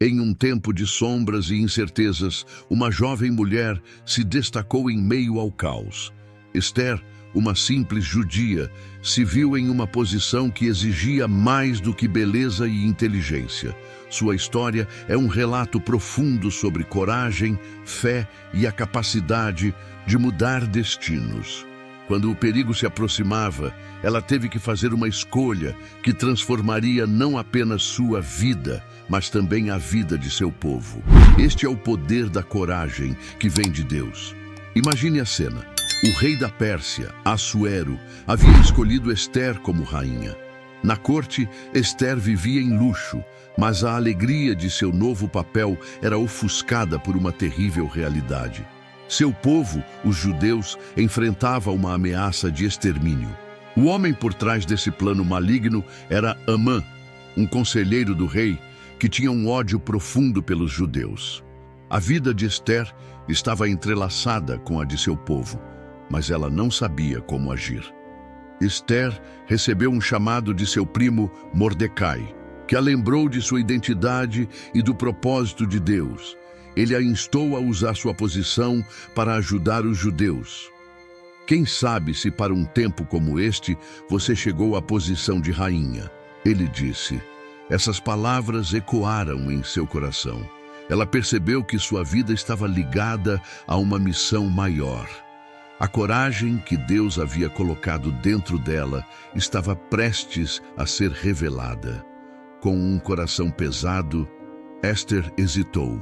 Em um tempo de sombras e incertezas, uma jovem mulher se destacou em meio ao caos. Esther, uma simples judia, se viu em uma posição que exigia mais do que beleza e inteligência. Sua história é um relato profundo sobre coragem, fé e a capacidade de mudar destinos. Quando o perigo se aproximava, ela teve que fazer uma escolha que transformaria não apenas sua vida, mas também a vida de seu povo. Este é o poder da coragem que vem de Deus. Imagine a cena. O rei da Pérsia, Assuero, havia escolhido Esther como rainha. Na corte, Esther vivia em luxo, mas a alegria de seu novo papel era ofuscada por uma terrível realidade. Seu povo, os judeus, enfrentava uma ameaça de extermínio. O homem por trás desse plano maligno era Amã, um conselheiro do rei que tinha um ódio profundo pelos judeus. A vida de Esther estava entrelaçada com a de seu povo, mas ela não sabia como agir. Esther recebeu um chamado de seu primo Mordecai, que a lembrou de sua identidade e do propósito de Deus. Ele a instou a usar sua posição para ajudar os judeus. Quem sabe se para um tempo como este você chegou à posição de rainha? Ele disse. Essas palavras ecoaram em seu coração. Ela percebeu que sua vida estava ligada a uma missão maior. A coragem que Deus havia colocado dentro dela estava prestes a ser revelada. Com um coração pesado, Esther hesitou.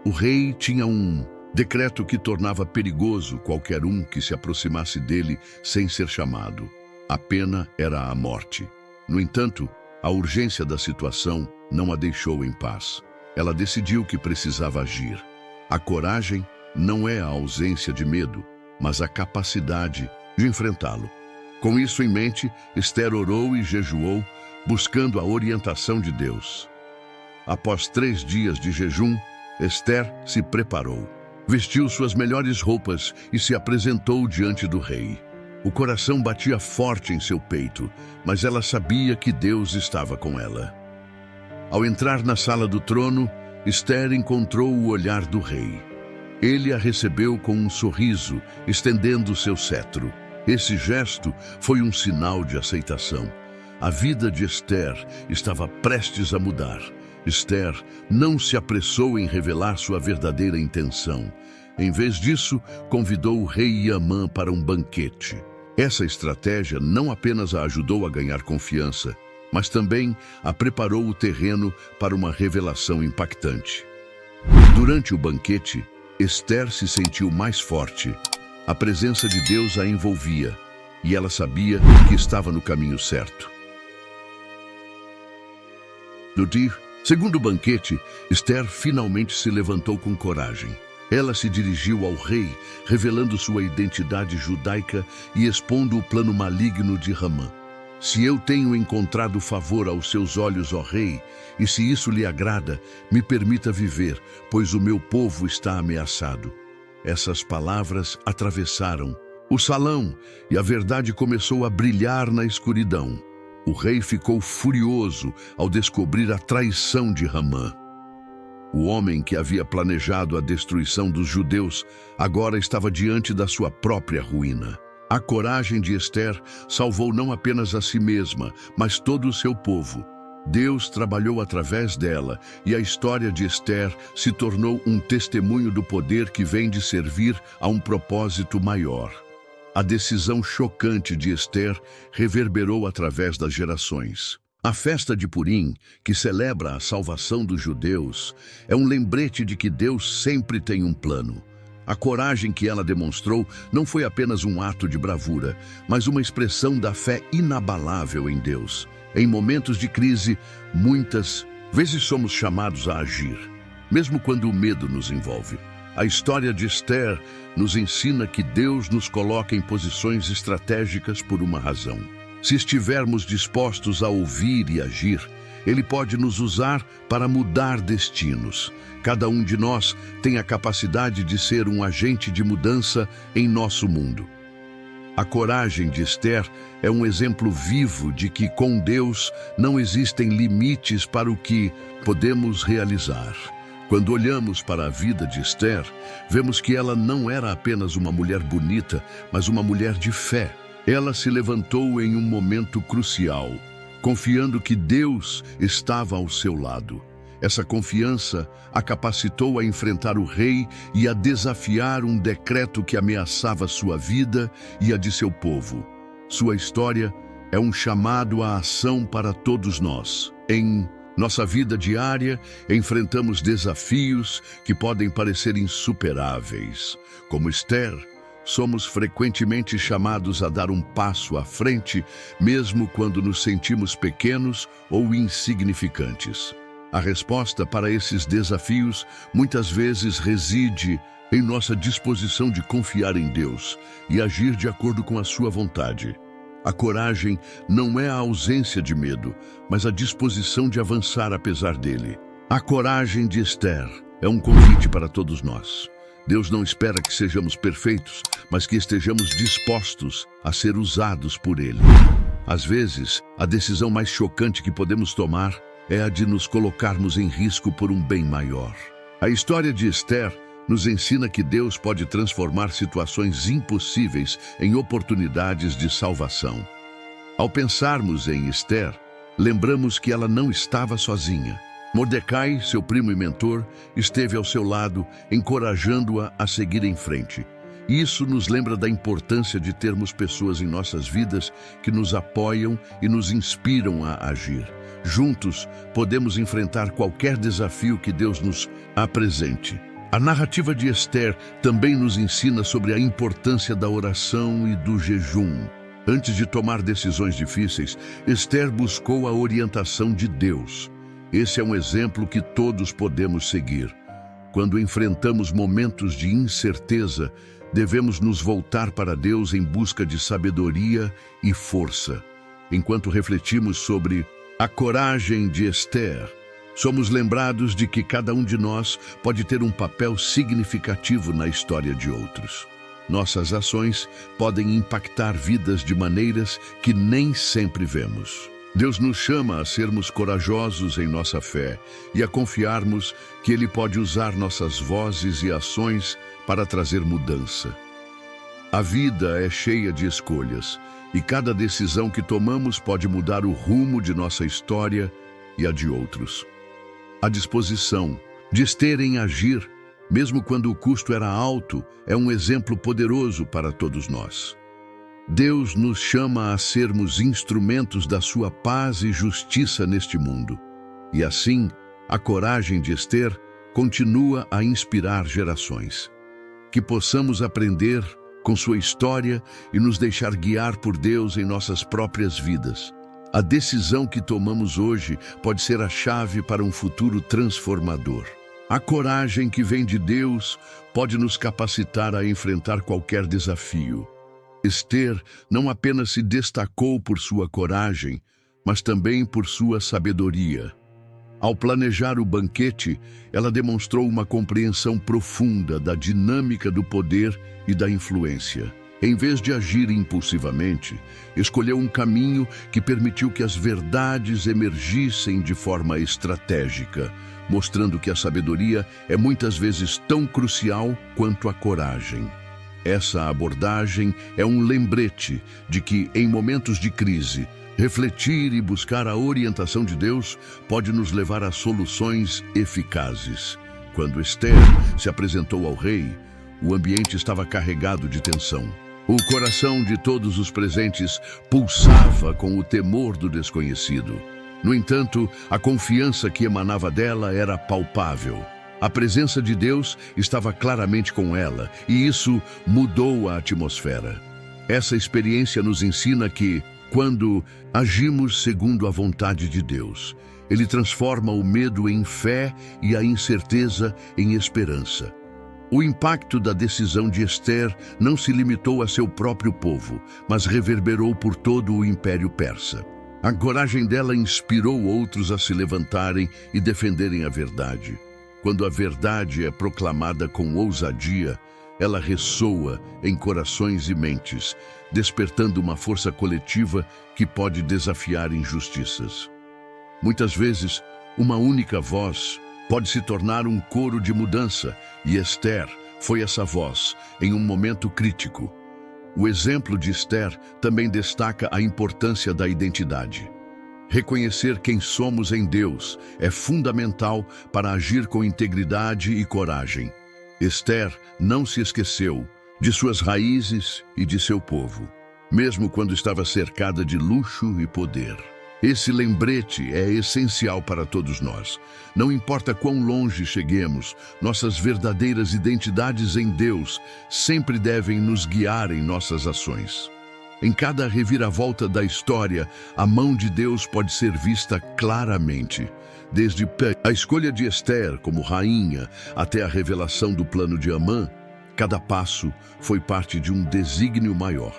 O rei tinha um decreto que tornava perigoso qualquer um que se aproximasse dele sem ser chamado. A pena era a morte. No entanto, a urgência da situação não a deixou em paz. Ela decidiu que precisava agir. A coragem não é a ausência de medo, mas a capacidade de enfrentá-lo. Com isso em mente, Esther orou e jejuou, buscando a orientação de Deus. Após 3 dias de jejum, Esther se preparou, vestiu suas melhores roupas e se apresentou diante do rei. O coração batia forte em seu peito, mas ela sabia que Deus estava com ela. Ao entrar na sala do trono, Esther encontrou o olhar do rei. Ele a recebeu com um sorriso, estendendo seu cetro. Esse gesto foi um sinal de aceitação. A vida de Esther estava prestes a mudar. Esther não se apressou em revelar sua verdadeira intenção. Em vez disso, convidou o rei Amã para um banquete. Essa estratégia não apenas a ajudou a ganhar confiança, mas também a preparou o terreno para uma revelação impactante. Durante o banquete, Esther se sentiu mais forte. A presença de Deus a envolvia, e ela sabia que estava no caminho certo. No dia segundo o banquete, Esther finalmente se levantou com coragem. Ela se dirigiu ao rei, revelando sua identidade judaica e expondo o plano maligno de Amã. Se eu tenho encontrado favor aos seus olhos, ó rei, e se isso lhe agrada, me permita viver, pois o meu povo está ameaçado. Essas palavras atravessaram o salão e a verdade começou a brilhar na escuridão. O rei ficou furioso ao descobrir a traição de Amã. O homem que havia planejado a destruição dos judeus agora estava diante da sua própria ruína. A coragem de Esther salvou não apenas a si mesma, mas todo o seu povo. Deus trabalhou através dela e a história de Esther se tornou um testemunho do poder que vem de servir a um propósito maior. A decisão chocante de Esther reverberou através das gerações. A festa de Purim, que celebra a salvação dos judeus, é um lembrete de que Deus sempre tem um plano. A coragem que ela demonstrou não foi apenas um ato de bravura, mas uma expressão da fé inabalável em Deus. Em momentos de crise, muitas vezes somos chamados a agir, mesmo quando o medo nos envolve. A história de Esther nos ensina que Deus nos coloca em posições estratégicas por uma razão. Se estivermos dispostos a ouvir e agir, Ele pode nos usar para mudar destinos. Cada um de nós tem a capacidade de ser um agente de mudança em nosso mundo. A coragem de Esther é um exemplo vivo de que com Deus não existem limites para o que podemos realizar. Quando olhamos para a vida de Esther, vemos que ela não era apenas uma mulher bonita, mas uma mulher de fé. Ela se levantou em um momento crucial, confiando que Deus estava ao seu lado. Essa confiança a capacitou a enfrentar o rei e a desafiar um decreto que ameaçava sua vida e a de seu povo. Sua história é um chamado à ação para todos nós. Em nossa vida diária, enfrentamos desafios que podem parecer insuperáveis. Como Esther, somos frequentemente chamados a dar um passo à frente, mesmo quando nos sentimos pequenos ou insignificantes. A resposta para esses desafios muitas vezes reside em nossa disposição de confiar em Deus e agir de acordo com a sua vontade. A coragem não é a ausência de medo, mas a disposição de avançar apesar dele. A coragem de Esther é um convite para todos nós. Deus não espera que sejamos perfeitos, mas que estejamos dispostos a ser usados por Ele. Às vezes, a decisão mais chocante que podemos tomar é a de nos colocarmos em risco por um bem maior. A história de Esther nos ensina que Deus pode transformar situações impossíveis em oportunidades de salvação. Ao pensarmos em Esther, lembramos que ela não estava sozinha. Mordecai, seu primo e mentor, esteve ao seu lado, encorajando-a a seguir em frente. Isso nos lembra da importância de termos pessoas em nossas vidas que nos apoiam e nos inspiram a agir. Juntos, podemos enfrentar qualquer desafio que Deus nos apresente. A narrativa de Esther também nos ensina sobre a importância da oração e do jejum. Antes de tomar decisões difíceis, Esther buscou a orientação de Deus. Esse é um exemplo que todos podemos seguir. Quando enfrentamos momentos de incerteza, devemos nos voltar para Deus em busca de sabedoria e força. Enquanto refletimos sobre a coragem de Esther, somos lembrados de que cada um de nós pode ter um papel significativo na história de outros. Nossas ações podem impactar vidas de maneiras que nem sempre vemos. Deus nos chama a sermos corajosos em nossa fé e a confiarmos que Ele pode usar nossas vozes e ações para trazer mudança. A vida é cheia de escolhas e cada decisão que tomamos pode mudar o rumo de nossa história e a de outros. A disposição de Esther em agir, mesmo quando o custo era alto, é um exemplo poderoso para todos nós. Deus nos chama a sermos instrumentos da sua paz e justiça neste mundo. E assim, a coragem de Esther continua a inspirar gerações. Que possamos aprender com sua história e nos deixar guiar por Deus em nossas próprias vidas. A decisão que tomamos hoje pode ser a chave para um futuro transformador. A coragem que vem de Deus pode nos capacitar a enfrentar qualquer desafio. Esther não apenas se destacou por sua coragem, mas também por sua sabedoria. Ao planejar o banquete, ela demonstrou uma compreensão profunda da dinâmica do poder e da influência. Em vez de agir impulsivamente, escolheu um caminho que permitiu que as verdades emergissem de forma estratégica, mostrando que a sabedoria é muitas vezes tão crucial quanto a coragem. Essa abordagem é um lembrete de que, em momentos de crise, refletir e buscar a orientação de Deus pode nos levar a soluções eficazes. Quando Esther se apresentou ao rei, o ambiente estava carregado de tensão. O coração de todos os presentes pulsava com o temor do desconhecido. No entanto, a confiança que emanava dela era palpável. A presença de Deus estava claramente com ela, e isso mudou a atmosfera. Essa experiência nos ensina que, quando agimos segundo a vontade de Deus, Ele transforma o medo em fé e a incerteza em esperança. O impacto da decisão de Esther não se limitou a seu próprio povo, mas reverberou por todo o Império Persa. A coragem dela inspirou outros a se levantarem e defenderem a verdade. Quando a verdade é proclamada com ousadia, ela ressoa em corações e mentes, despertando uma força coletiva que pode desafiar injustiças. Muitas vezes, uma única voz pode se tornar um coro de mudança, e Esther foi essa voz em um momento crítico. O exemplo de Esther também destaca a importância da identidade. Reconhecer quem somos em Deus é fundamental para agir com integridade e coragem. Esther não se esqueceu de suas raízes e de seu povo, mesmo quando estava cercada de luxo e poder. Esse lembrete é essencial para todos nós. Não importa quão longe cheguemos, nossas verdadeiras identidades em Deus sempre devem nos guiar em nossas ações. Em cada reviravolta da história, a mão de Deus pode ser vista claramente. Desde a escolha de Esther como rainha até a revelação do plano de Amã, cada passo foi parte de um desígnio maior.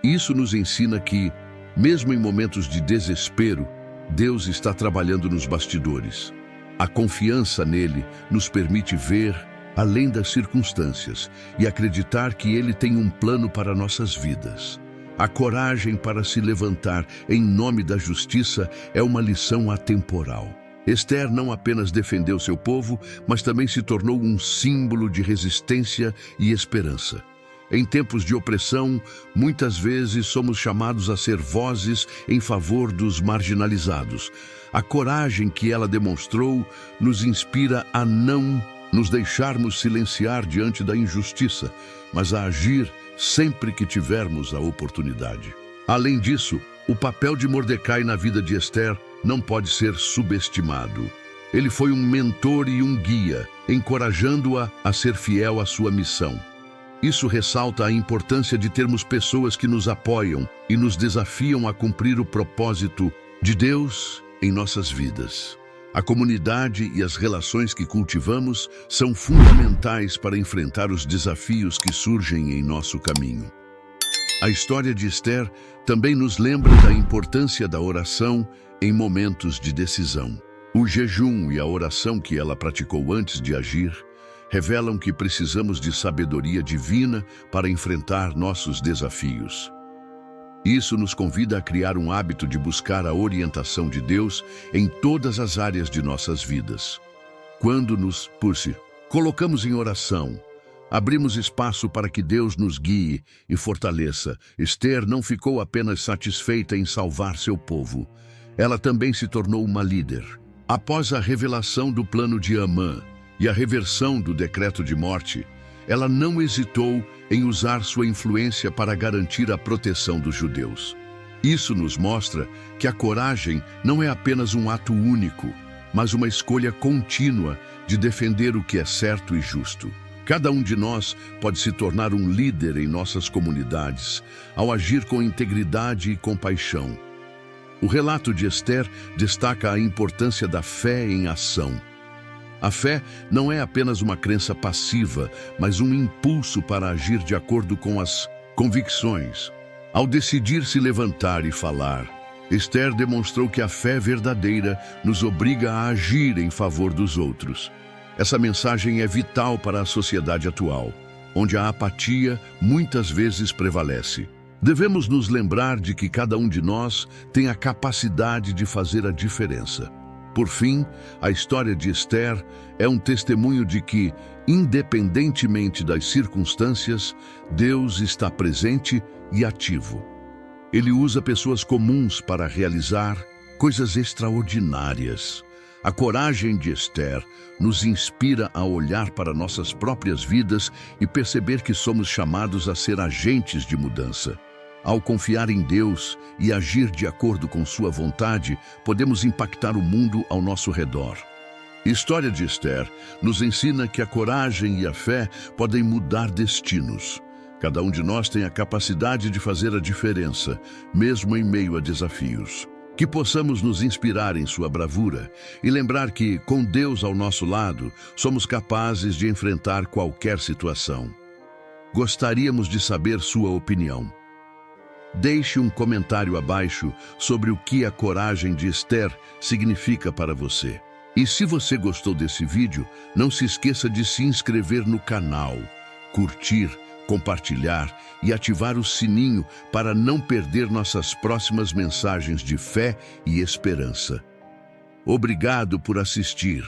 Isso nos ensina que, mesmo em momentos de desespero, Deus está trabalhando nos bastidores. A confiança nele nos permite ver além das circunstâncias e acreditar que ele tem um plano para nossas vidas. A coragem para se levantar em nome da justiça é uma lição atemporal. Esther não apenas defendeu seu povo, mas também se tornou um símbolo de resistência e esperança. Em tempos de opressão, muitas vezes somos chamados a ser vozes em favor dos marginalizados. A coragem que ela demonstrou nos inspira a não nos deixarmos silenciar diante da injustiça, mas a agir sempre que tivermos a oportunidade. Além disso, o papel de Mordecai na vida de Esther não pode ser subestimado. Ele foi um mentor e um guia, encorajando-a a ser fiel à sua missão. Isso ressalta a importância de termos pessoas que nos apoiam e nos desafiam a cumprir o propósito de Deus em nossas vidas. A comunidade e as relações que cultivamos são fundamentais para enfrentar os desafios que surgem em nosso caminho. A história de Esther também nos lembra da importância da oração em momentos de decisão. O jejum e a oração que ela praticou antes de agir revelam que precisamos de sabedoria divina para enfrentar nossos desafios. Isso nos convida a criar um hábito de buscar a orientação de Deus em todas as áreas de nossas vidas. Quando nos colocamos em oração, abrimos espaço para que Deus nos guie e fortaleça. Esther não ficou apenas satisfeita em salvar seu povo. Ela também se tornou uma líder. Após a revelação do plano de Amã e a reversão do decreto de morte, ela não hesitou em usar sua influência para garantir a proteção dos judeus. Isso nos mostra que a coragem não é apenas um ato único, mas uma escolha contínua de defender o que é certo e justo. Cada um de nós pode se tornar um líder em nossas comunidades ao agir com integridade e compaixão. O relato de Esther destaca a importância da fé em ação. A fé não é apenas uma crença passiva, mas um impulso para agir de acordo com as convicções. Ao decidir se levantar e falar, Esther demonstrou que a fé verdadeira nos obriga a agir em favor dos outros. Essa mensagem é vital para a sociedade atual, onde a apatia muitas vezes prevalece. Devemos nos lembrar de que cada um de nós tem a capacidade de fazer a diferença. Por fim, a história de Esther é um testemunho de que, independentemente das circunstâncias, Deus está presente e ativo. Ele usa pessoas comuns para realizar coisas extraordinárias. A coragem de Esther nos inspira a olhar para nossas próprias vidas e perceber que somos chamados a ser agentes de mudança. Ao confiar em Deus e agir de acordo com sua vontade, podemos impactar o mundo ao nosso redor. A história de Esther nos ensina que a coragem e a fé podem mudar destinos. Cada um de nós tem a capacidade de fazer a diferença, mesmo em meio a desafios. Que possamos nos inspirar em sua bravura e lembrar que, com Deus ao nosso lado, somos capazes de enfrentar qualquer situação. Gostaríamos de saber sua opinião. Deixe um comentário abaixo sobre o que a coragem de Esther significa para você. E se você gostou desse vídeo, não se esqueça de se inscrever no canal curtir, compartilhar e ativar o sininho para não perder nossas próximas mensagens de fé e esperança. Obrigado por assistir.